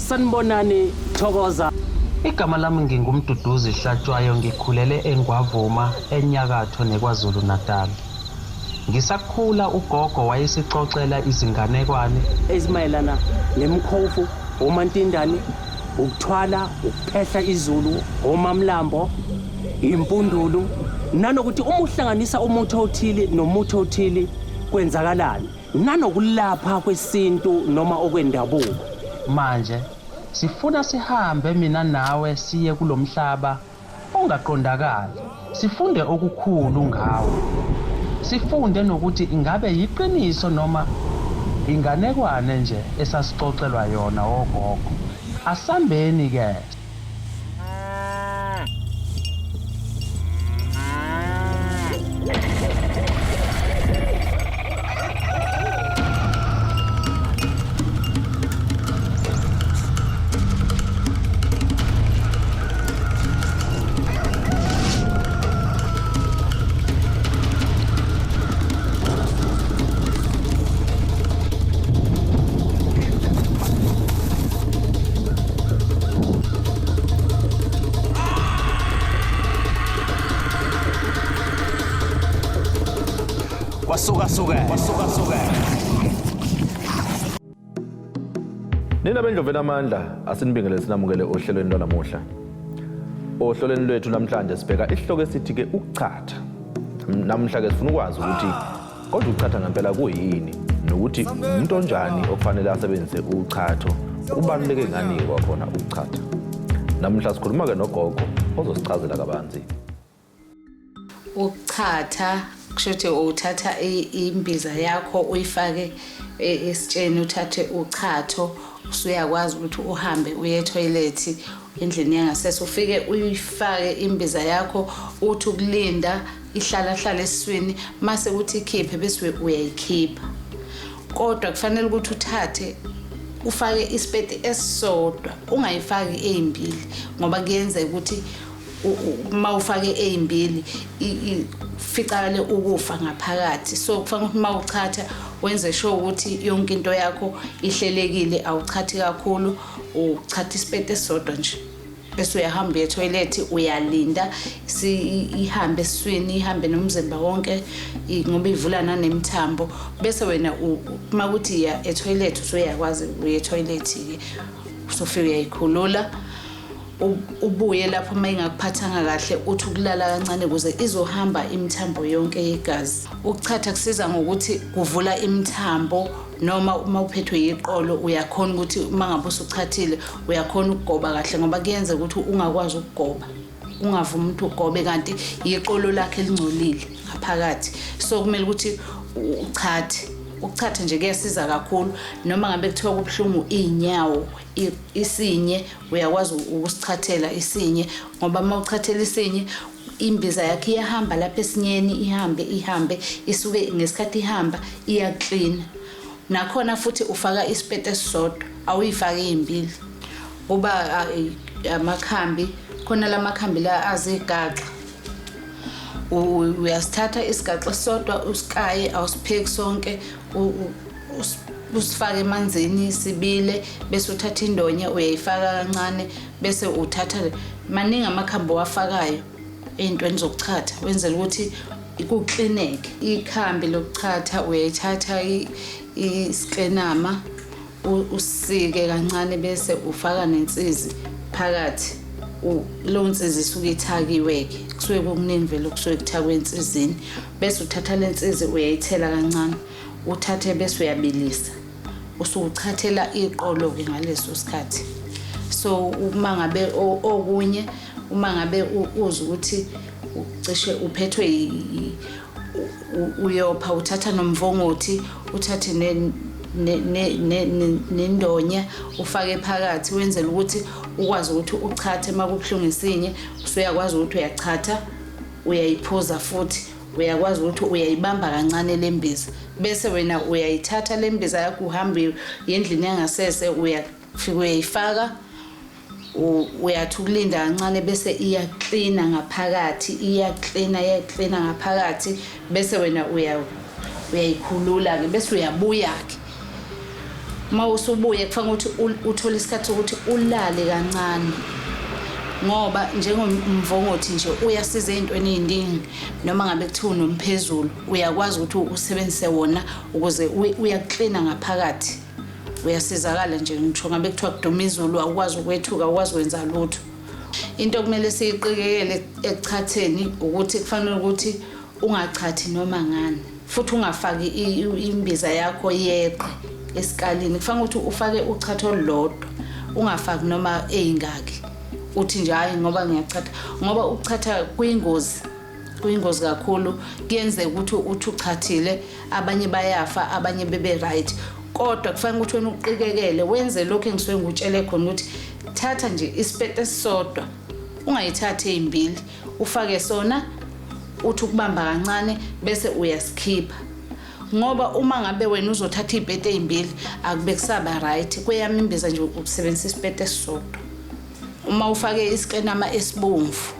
Sanibonani Thokoza. Igama lami ngingumduduzi Hlatshwayo ngikhulele eNgwavuma eNyakatho neKwaZulu Natal. Ngisakhula ugogo wayesixoxela izinganekwane ezimayelana nemkhofu, omantindane, ukuthwala, ukuphehla izulu, omamlambo, impundulu, nanokuthi uma uhlanganisa umuthi othile nomuthi othile kwenzakalani, nanokulapha kwesintu noma okwendabuko. Manje sifuna sihambe mina nawe siye kulomhlaba ongaqondakali, sifunde okukhulu ngawo. Sifunde nokuthi ingabe yiqiniso noma inganekwane nje esasixoxelwa yona ogogo. Asambeni ke. Kwasukasukela. Nina bendlovela amandla asinibingelele sinamukele ohlelweni lwanamuhla. Ohlelweni lwethu namhlanje sibheka isihloko esithi ke ukuchatha. Namhla ke sifuna ukwazi ukuthi kodwa ukuchatha ngempela kuyini nokuthi umuntu onjani okufanele asebenzise uchatho ubaluleke ngani kwakhona ukuchatha. Namhla sikhuluma ke nogogo ozosichazela kabanzi. Ukuchatha kushuthi uthatha imbiza yakho uyifake esitsheni uthathe uchatho usuyakwazi ukuthi uhambe uye etoilet endlini yangasese ufike uyifake imbiza yakho uthi ukulinda ihlala esiswini mase uthi ikhiphe bese uyayikhipha. Kodwa kufanele ukuthi uthathe ufake isipeti esisodwa ungayifaki ezimbili ngoba kuyenza ukuthi uma ufake ezimbili ficakale ukufa ngaphakathi. So kufanele uma uchatha wenze sure ukuthi yonke into yakho ihlelekile, awuchathi kakhulu, uchatha isipete esodwa nje bese uyahamba etoilet uyalinda ihambe esiswini ihambe nomzimba wonke ngoba ivulana nemithambo bese wena uma kuthi ya etoilet usuyakwazi uye etoilet ke usofika uyayikhulula ubuye lapho uma ingakuphathanga kahle uthi ukulala kancane ukuze izohamba imithambo yonke yegazi. Ukuchatha kusiza ngokuthi kuvula imithambo noma uma uphethwe yiqolo uyakhona ukuthi uma ngabe usuchathile uyakhona ukugoba kahle ngoba kuyenza ukuthi ungakwazi ukugoba, ungavumi umuntu ugobe kanti iqolo lakhe elingcolile ngaphakathi. So kumele ukuthi uchathe. Ukuchatha nje kuyasiza kakhulu noma ngabe kuthiwa kubhlungu inyawo isinye uyakwazi ukusichathela isinye ngoba uma uchathela isinye imbiza yakhe iyahamba lapha esinyeni ihambe isuke ngesikhathi ihamba iyaclean. Nakhona futhi ufaka isipete esisodwa awuyifaki ezimbili kuba amakhambi khona lamakhambi la azigaxa uyasithatha isigaxa esisodwa usikaye awusipheki sonke usifake emanzini sibile bese uthatha indonya uyayifaka kancane bese uthatha maningi amakhambi wafakayo ezintweni zokuchatha wenzela ukuthi ikuklineke. Ikhambi lokuchatha uyayithatha isiklenama usike kancane bese ufaka nensizi phakathi. Lo nsizi isuke ithakiwe ke kusuke kukuningi vele kusuke kuthakwe insizini bese uthatha lensizi uyayithela kancane uthathe bese uyabilisa usuchathela iqolo ke ngaleso sikhathi. So uma ngabe okunye uma ngabe uza ukuthi ucishe uphethwe uyopha uthatha nomvongothi uthathe nendonya ufake phakathi wenzela ukuthi ukwazi ukuthi uchathe makubhlungu isinye usuyakwazi ukuthi uyachatha uyayiphuza futhi uyakwazi ukuthi uyayibamba kancane lembiza bese wena uyayithatha lembiza yakho uhambe endlini yangasese uyafika uyayifaka uyathi ukulinda kancane bese iyaklina ngaphakathi iyaklina ngaphakathi bese wena uyayikhulula ke bese uyabuya ke Mawusubuye kufanele ukuthi uthole isikhathi ukuthi ulale kancane. Ngoba njengomvongothi nje uyasiza ezintweni eziningi noma ngabe kuthiwa unomphezulu uyakwazi ukuthi usebenzise wona ukuze uyaklina ngaphakathi. Uyasizakala nje ngisho ngabe kuthiwa kuduma izulu awukwazi ukwethuka awukwazi ukwenza lutho. Into kumele siyiqikekele ekuchatheni ukuthi kufanele ukuthi ungachathi noma ngani futhi ungafaki imbiza yakho yeqe esikalini. Kufanele ukuthi ufake uchatha olulodwa ungafaki noma eyingaki. Uthi nje hayi ngoba ngiyachatha ngoba ukuchatha kuyingozi kakhulu kuyenzeka ukuthi uchathile abanye bayafa abanye bebe right. Kodwa kufanele ukuthi wena uqikekele wenze lokho engisuke ngutshele khona ukuthi thatha nje isipete esisodwa ungayithathe ezimbili ufake sona uthi ukubamba kancane bese uyasikhipha. Ngoba uma ngabe wena uzothatha izipete ezimbili akube kusaba right. Kweyami imbiza nje ukusebenzisa isipete esisodwa. Uma ufake isikenama esibomvu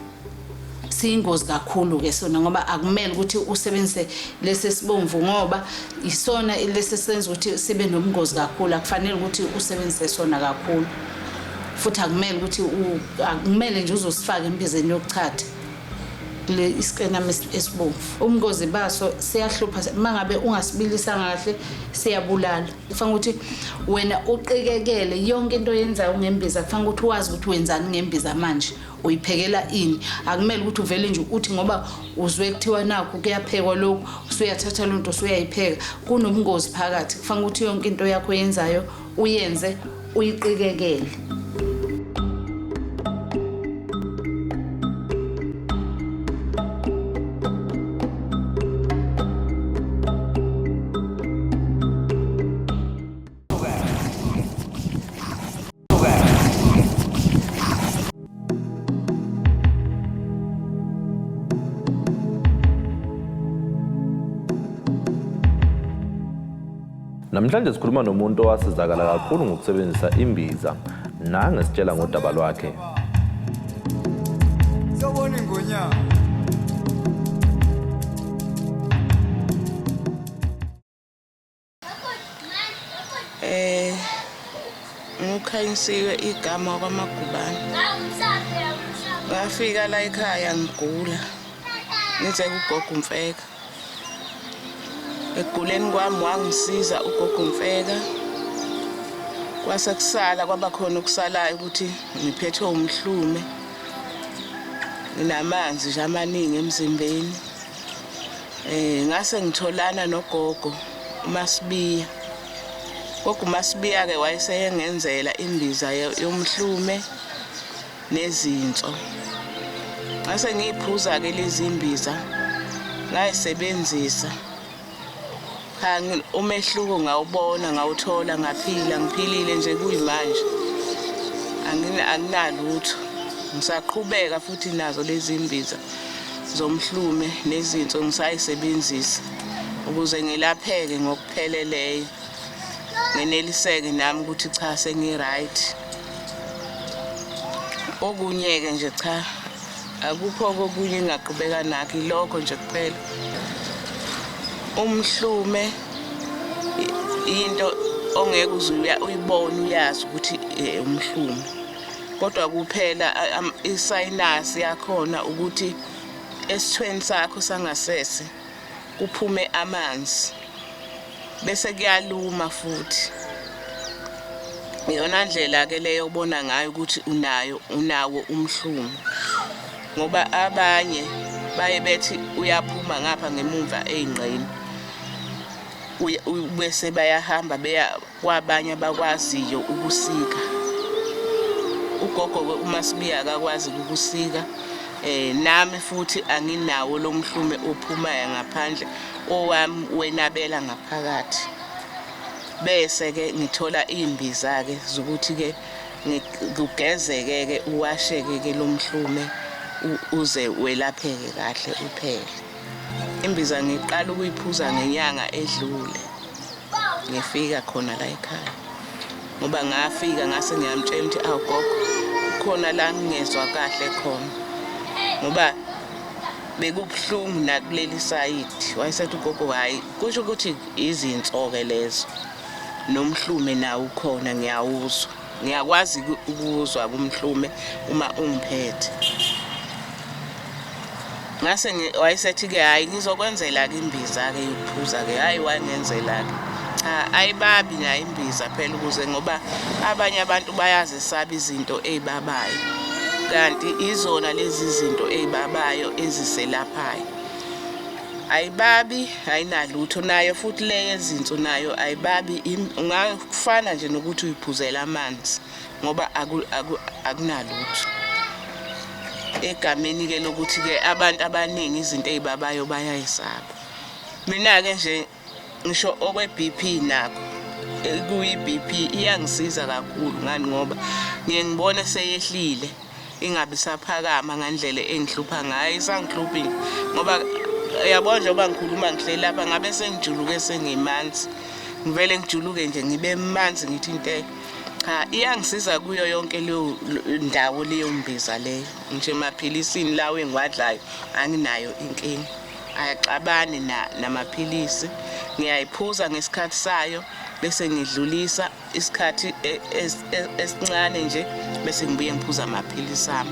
siyingozi kakhulu ke sona ngoba akumele ukuthi usebenzise lesi sibomvu ngoba isona lesi senza ukuthi sibe nobungozi kakhulu. Akufanele ukuthi usebenzise sona kakhulu futhi akumele ukuthi akumele nje uzosifaka empizeni yokuchatha le isikenama esibomvu. Ubungozi baso siyahlupha mangabe ungasibilisanga kahle siyabulala. Kufanele ukuthi wena uqikekele yonke into oyenzayo ngembiza. Kufanele ukuthi wazi ukuthi wenzani ngembiza manje uyiphekela ini. Akumele ukuthi uvele nje uthi ngoba uzwe kuthiwa nakho kuyaphekwa lokho usuyathatha lonto usuyayipheka. Kunobungozi phakathi. Kufanele ukuthi yonke into yakho oyenzayo uyenze uyiqikekele. Namhlanje sikhuluma nomuntu owasizakala kakhulu ngokusebenzisa imbiza nangesitshela ngodaba lwakhe. Sawubona ingonyama. Ngikhanyisiwe igama kwaMagubane. Ngafika la ekhaya ngigula. Ngize kugogo Mfeka. Eguleni kwami wangisiza ugogo Mfeka. Kwase kusala kwaba khona okusalayo ukuthi ngiphethwe umhlume. Nginamanzi nje amaningi emzimbeni. Ngase ngitholana nogogo MaSibiya. Gogo MaSibiya ke wayeseyengenzela imbiza yomhlume nezinso. Ngase ngiphuza ke lezi imbiza ngayisebenzisa. Umehluko ngawubona ngawuthola ngiphilile nje kuyimanje. Anginalutho. Ngisaqhubeka futhi nazo lezi imbiza zomhlume nezinso ngisayisebenzisa ukuze ngilapheke ngokupheleleyo. Ngeneliseke nami ukuthi cha sengi-right. Okunyeke nje cha akukho okunye engaqhubeka nakho ilokho nje kuphela. Umhlume into ongeke uze uyibone uyazi ukuthi umhlume. Kodwa kuphela isinus yakhona ukuthi esithweni sakho sangasese kuphume amanzi. Bese kuyaluma futhi. Iyona ndlela ke leyo ubona ngayo ukuthi unawo umhlume. Ngoba abanye baye bethi uyaphuma ngapha ngemuva ezingqeni. Bese bayahamba beya kwabanye abakwaziyo ukusika. Ugogo uMaSibiya akakwazi ukusika. Nami futhi anginawo lo mhlume ophumayo ngaphandle owami wenabela ngaphakathi. Bese ke ngithola imbiza ke zokuthi ke ngigezeke ke uwasheke ke lo mhlume uze welapheke kahle uphele. Imbiza ngiqala ukuyiphuza ngenyanga edlule. Ngifika khona la ekhaya. Ngoba ngafika ngase ngiyamtshela ukuthi awugogo khona la ngingezwa kahle khona. Ngoba bekubhlungu nakuleli sayidi. Wayesethi ugogo hayi kusho ukuthi izinso ke lezo. nomhlume nawo ukhona ngiyawuzwa. Ngiyakwazi ukuzwa kumhlume uma ungiphethe. Ngase wayesethi ke hayi ngizokwenzela ke imbiza ke yokuphuza ke hayi wangenzela ke. Cha ayibabi nayo imbiza phela ukuze ngoba abanye abantu bayazisaba izinto ezibabayo. Kanti izona lezi zinto ezibabayo eziselaphayo. Ayibabi ayinalutho nayo futhi le izinto nayo ayibabi ungafana nje nokuthi uyiphuzela amanzi ngoba akunalutho. Egameni ke lokuthi ke abantu abaningi izinto ezibabayo bayayisaba. Mina ke nje ngisho okwe BP nakho kuyi BP iyangisiza kakhulu ngani ngoba ngiyengibone seyehlile ingabe saphakama ngandlela engihlupha ngayo isangihluphi ngoba yabona njengoba ngikhuluma ngihleli lapha ngabe sengijuluke sengimanzi ngivele ngijuluke nje ngibe manzi ngithi into cha iyangisiza kuyo yonke leyo ndawo leyo mbiza leyo nje emaphilisini lawo engiwadlayo anginayo inkinga ayaxabani namaphilisi ngiyayiphuza ngesikhathi sayo bese ngidlulisa isikhathi esincane nje bese ngibuye ngiphuza amaphilisi ami.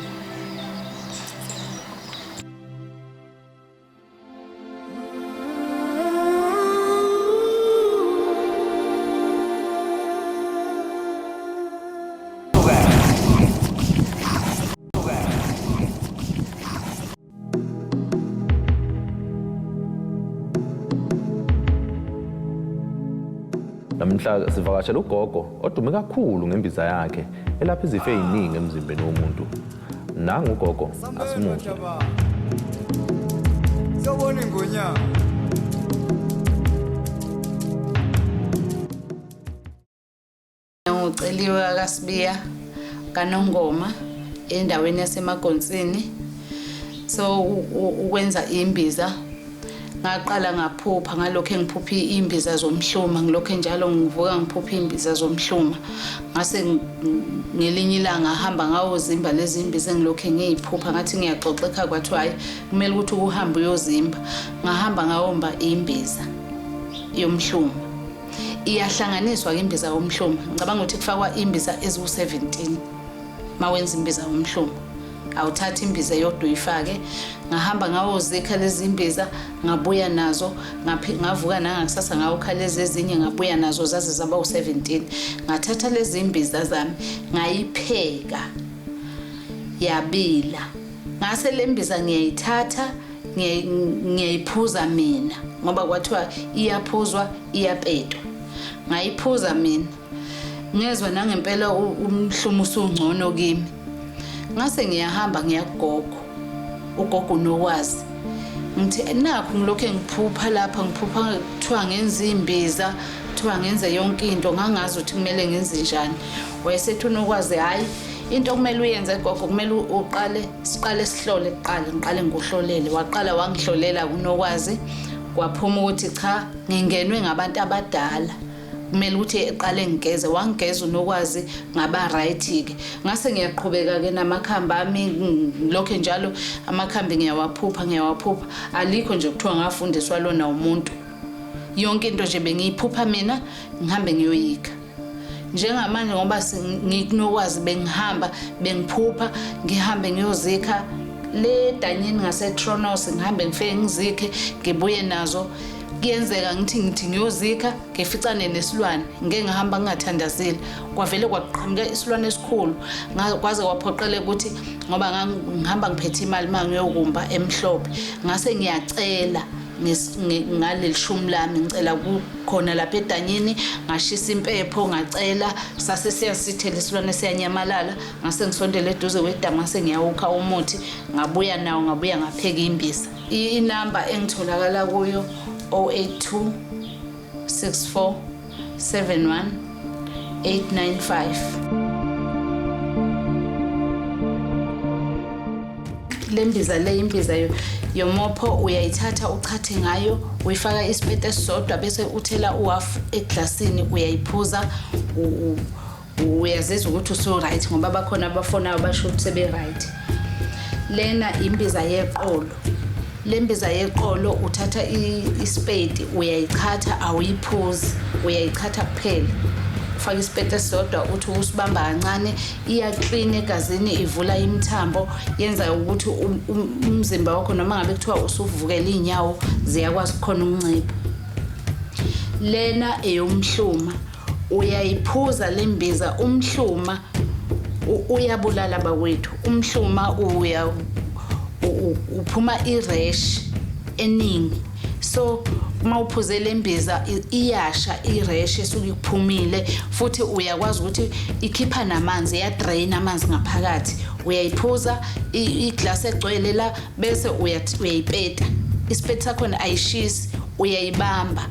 Namhla sivakashela ugogo odume kakhulu ngembiza yakhe elapha izifo eziningi emzimbeni womuntu. Nangu ugogo asimuzwe. Sawubona ingonyama. Ngiceliwe kaMaSibiya kaNongoma endaweni yaseMagonsini so ukwenza imbiza. Ngaqala ngaphupha ngalokho engiphupha imbiza zomhluma ngilokho njalo ngivuka ngiphupha imbiza zomhluma ngase ngelinye ilanga ngahamba ngawozimba lezi imbiza engilokho ngiyiphupha ngathi ngiyaxoxeka kwathi hayi kumele ukuthi uhambe uyozimba ngahamba ngawomba imbiza yomhluma iyahlanganiswa imbiza yomhluma ngicabanga ukuthi kufakwa imbiza eziwu17 mawenza imbiza yomhluma awuthatha imbiza yodwa uyifake ngahamba ngawozikha lezi imbiza ngabuya nazo ngavuka nangakusasa ngawukha lezi ezinye ngabuya nazo zaze zaba u17 ngathatha lezi imbiza zami ngayipheka yabila ngase lembiza ngiyayithatha ngiyayiphuza mina ngoba kwathiwa iyaphuzwa iyapetwa ngayiphuza mina ngezwe nangempela umhlumo usungcono kimi ngase ngiyahamba ngiyagogo ugogo nokwazi ngithi nakho ngilokho ngiphupha lapha ngiphupha kuthiwa ngenza imbiza kuthiwa ngenze yonke into ngangazi ukuthi kumele ngenze njani wayesethi unokwazi hayi into kumele uyenze gogo kumele siqale sihlole ngiqale ngohlolele waqala wangihlolela kunokwazi kwaphuma ukuthi cha ngingenwe ngabantu abadala kumele ukuthi eqale ngigeze wangigeza unokwazi ngaba right ke ngase ngiyaqhubeka ke namakhamba ami lokho njalo amakhambi ngiyawaphupha alikho nje kuthiwa ngafundiswa lona umuntu yonke into nje bengiyiphupha mina ngihambe ngiyoyika njengamanje ngoba ngikunokwazi bengihamba bengiphupha ngihambe ngiyozikha le danyeni ngase Tronos ngihambe ngifike ngizikhe ngibuye nazo kuyenzeka ngithi ngiyozikha ngeficane nesilwane ngeke ngihamba ngingathandazeli kwavele kwaqhamuka isilwane esikhulu ngakwaze kwaphoqele ukuthi ngoba ngihamba ngiphethe imali mangiyokumba emhlophe ngase ngiyacela ngaleli shumi lami ngicela kukhona lapha edanyeni ngashisa impepho ngacela sase siyasithela isilwane siyanyamalala ngase ngisondele eduze kwedamu ngase ngiyawukha umuthi ngabuya nawo ngabuya ngapheka imbiza inamba engitholakala kuyo 082 64 71 895 lembiza le imbiza yomopho uyayithatha uchathe ngayo uyifaka isipete esodwa bese uthela uhafu eglasini uyayiphuza uyazizwa ukuthi uso right ngoba bakhona abafona abasho ukuthi sebe right lena imbiza yeqolo lembiza yeqolo uthatha ispade uyayichatha awuyiphuzi uyayichatha kuphela ufaka ispade esodwa uthi usibamba kancane iyaclean egazini ivula imithambo yenza ukuthi umzimba wakho noma ngabe kuthiwa usuvukela inyawo ziyakwazi khona ukuncipha lena eyomhluma uyayiphuza lembiza umhluma uyabulala bakwethu umhluma uphuma irash eningi so mawuphuze lembiza iyasha irash esuke kuphumile futhi uyakwazi ukuthi ikhipha namanzi yadrain amanzi ngaphakathi uyayiphuza iglass egcwele la bese uyayipeta isipeta sakho ayishisi uyayibamba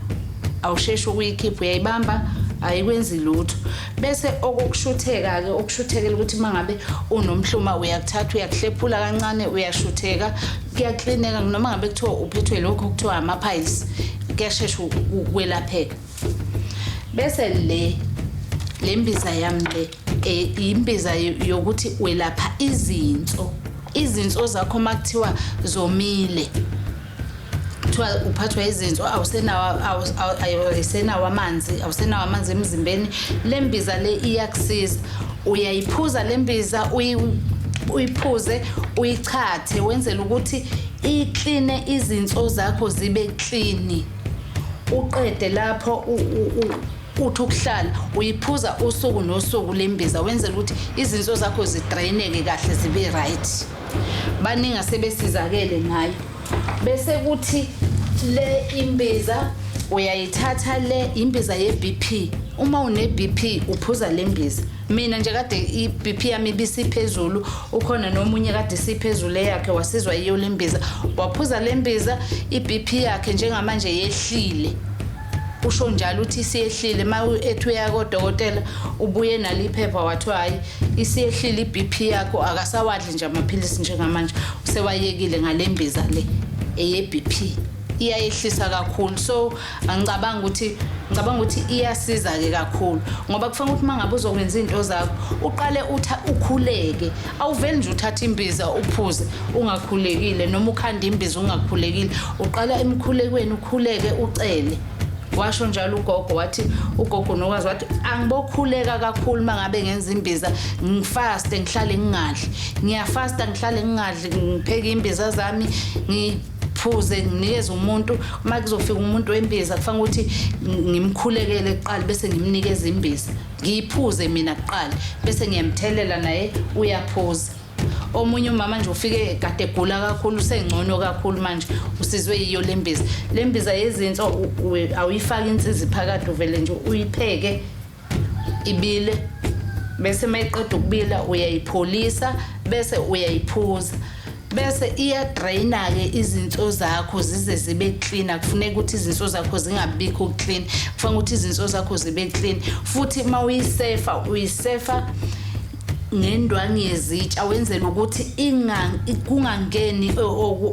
awusheshi ukuyikhipha uyayibamba ayikwenzi lutho bese okokushutheka ke okushuthekela ukuthi mangabe unomhluma uyakuthatha uyakuhlephula kancane uyashutheka kuyaklineka noma ngabe kuthiwa uphethwe lokho kuthiwa ama-piles kuyashesha ukwelapheka bese le mbiza yami le imbiza yokuthi welapha izinso zakho makuthiwa zomile uphathwa izinso awusenawo amanzi emzimbeni lembiza le iyakusiza uyayiphuza lembiza uyiphuze uyichathe wenzela ukuthi iclean izinso zakho zibe clean uqede lapho uthi ukuhlala uyiphuza usuku nosuku lembiza wenzela ukuthi izinso zakho zidraineke kahle zibe right baningi asebesizakele ngayo bese kuthi le imbiza uyayithatha le imbiza ye-BP uma une-BP uphuza le mbiza mina nje kade i-BP yami ibisiphezulu ukhona nomunye kade isiphezulu yakhe wasizwa iyo le mbiza waphuza le mbiza i-BP yakhe njengamanje yehlile usho njalo uthi isiyehlile ethi uya kodokotela ubuye naliphepha wathi hayi isiyehlile i-BP yakho akasawadli nje amaphilisi njengamanje usewayekile ngalembiza le eye-BP iyayehlisa kakhulu so ngicabanga ukuthi iyasiza ke kakhulu ngoba kufanele ukuthi mangabe uzokwenza izinto zakho uqale ukhuleke awuveli nje uthatha imbiza uphuze ungakhulekile noma ukhanda imbiza ungakhulekile uqala emkhulekweni ukhuleke ucele washo njalo ugogo wathi ugogo nokwazi wathi angibokhuleka kakhulu mangabe ngenza imbiza ngifaste ngihlale ngingadli ngiyafasta ngihlale ngingadli ngipheke imbiza zami ngiphuze nginikeze umuntu uma kuzofika umuntu wembiza kufanele ukuthi ngimkhulekele kuqala bese ngimnikeza imbiza ngiyiphuze mina kuqala bese ngiyamthelela naye uyaphuza omunye umama nje ufike kade egula kakhulu usengcono kakhulu manje usizwe yiyo lembiza yezinso awuyifaki insizi phakathi uvele nje uyipheke ibile bese mayiqeda ukubila uyayipholisa bese uyayiphuza bese iyadraina ke izinso zakho zize zibe clean akufuneka ukuthi izinso zakho zingabikho clean kufanele ukuthi izinso zakho zibe clean futhi uyisefa ngendwangu yezitsha wenzela ukuthi kungangeni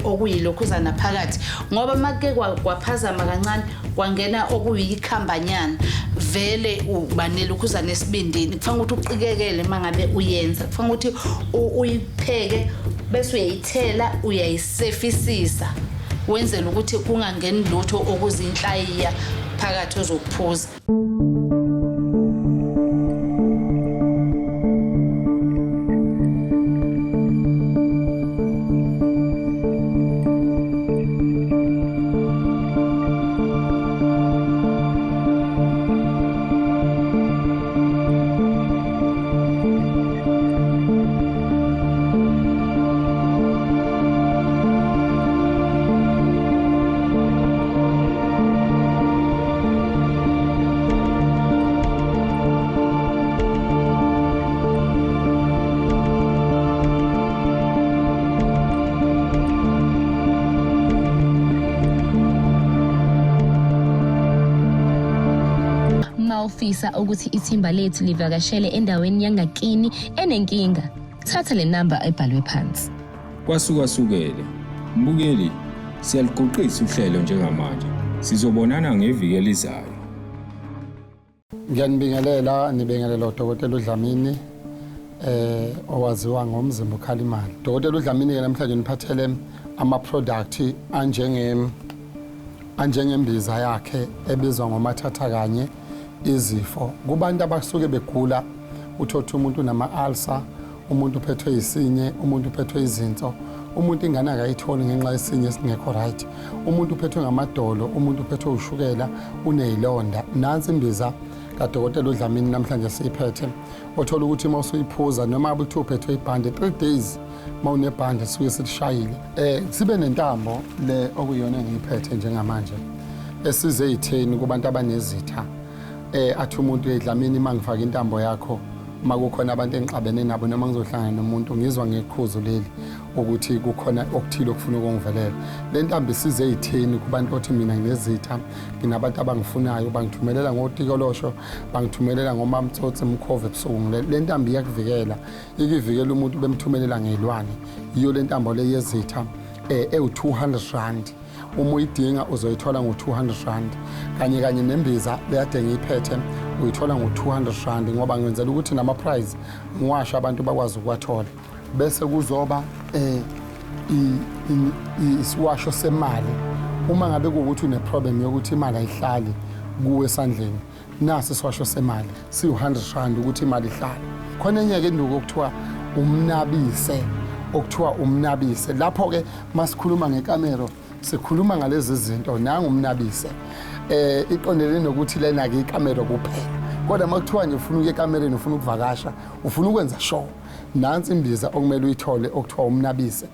okuyilokhuzana phakathi ngoba make kwaphazama kancane kwangena okuyikhambanyana vele ubanele ukhuzana esibindini kufanele ukuthi uqikekele mangabe uyenza kufanele ukuthi uyipheke bese uyayithela uyayisefisisa wenzela ukuthi kungangeni lutho okuzinhlayiya phakathi ozokuphuza Ufisa ukuthi ithimba lethu livakashele endaweni yangakini enenkinga thatha le number ebhalwe phansi Kwasukasukela mbukeli siyaliqoqisa uhlelo njengamanje sizobonana ngeviki elizayo Ngiyanibingelela nibingelela uDokotela uDlamini owaziwa ngomzimba ukhalimali Dokotela uDlamini ke namhlanje niphathele ama-product anjengembiza yakhe ebizwa ngomathatha kanye izifo kubantu abasuke begula uthothi umuntu unama-ulcer, umuntu uphethwe yisinye, umuntu uphethwe izinso, umuntu ingane akayitholi ngenxa yesinye esingekho right, umuntu uphethwe ngamadolo, umuntu uphethwe ushukela, uneyilonda. Nansi imbiza kadokotela uDlamini namhlanje siyiphethe, othola ukuthi uma usuyiphuza noma ngabe kuthiwa uphethwe ibhande 3 days uma unebhande suke silishayile. Sibe nentambo le okuyona engiyiphethe njengamanje esize itheni kubantu abanezitha. Athi umuntu uDlamini mangifaka intambo yakho uma kukhona abantu engixabene nabo noma ngizohlangana nomuntu ngizwa ngekhuzu leli ukuthi kukhona okuthile okufuna ukungivelela. Le ntambo isize itheni kubantu othi mina nginezitha, nginabantu abangifunayo, bangithumelela ngotikolosho, bangithumelela ngomamtsotsi mkhove ebusuku. Le ntambo iyakuvikela, ikivikela umuntu bemthumelela ngezilwane. Yiyo le ntambo le yezitha ewu-200 uma uyidinga uzoyithola ngo-200 kanye nembiza leyade ngiyiphethe uyithola ngo-200 ngoba ngenzela ukuthi nama-prize ngiwasho abantu bakwazi ukuwathola. Bese kuzoba isiwasho semali uma ngabe kuwukuthi une-problem yokuthi imali ayihlali kuwe esandleni, nasi isiwasho semali siwu-100 ukuthi imali ihlale. Khona enye-ke induku okuthiwa umnabise. Lapho-ke masikhuluma ngekamero sikhuluma ngalezi zinto nangumnabise. Iqondene nokuthi lena-ke ikamero kuphela, kodwa uma kuthiwa nje ufuna ukuya ekamereni, ufuna ukuvakasha, ufuna ukwenza show, nansi imbiza okumele uyithole okuthiwa umnabise.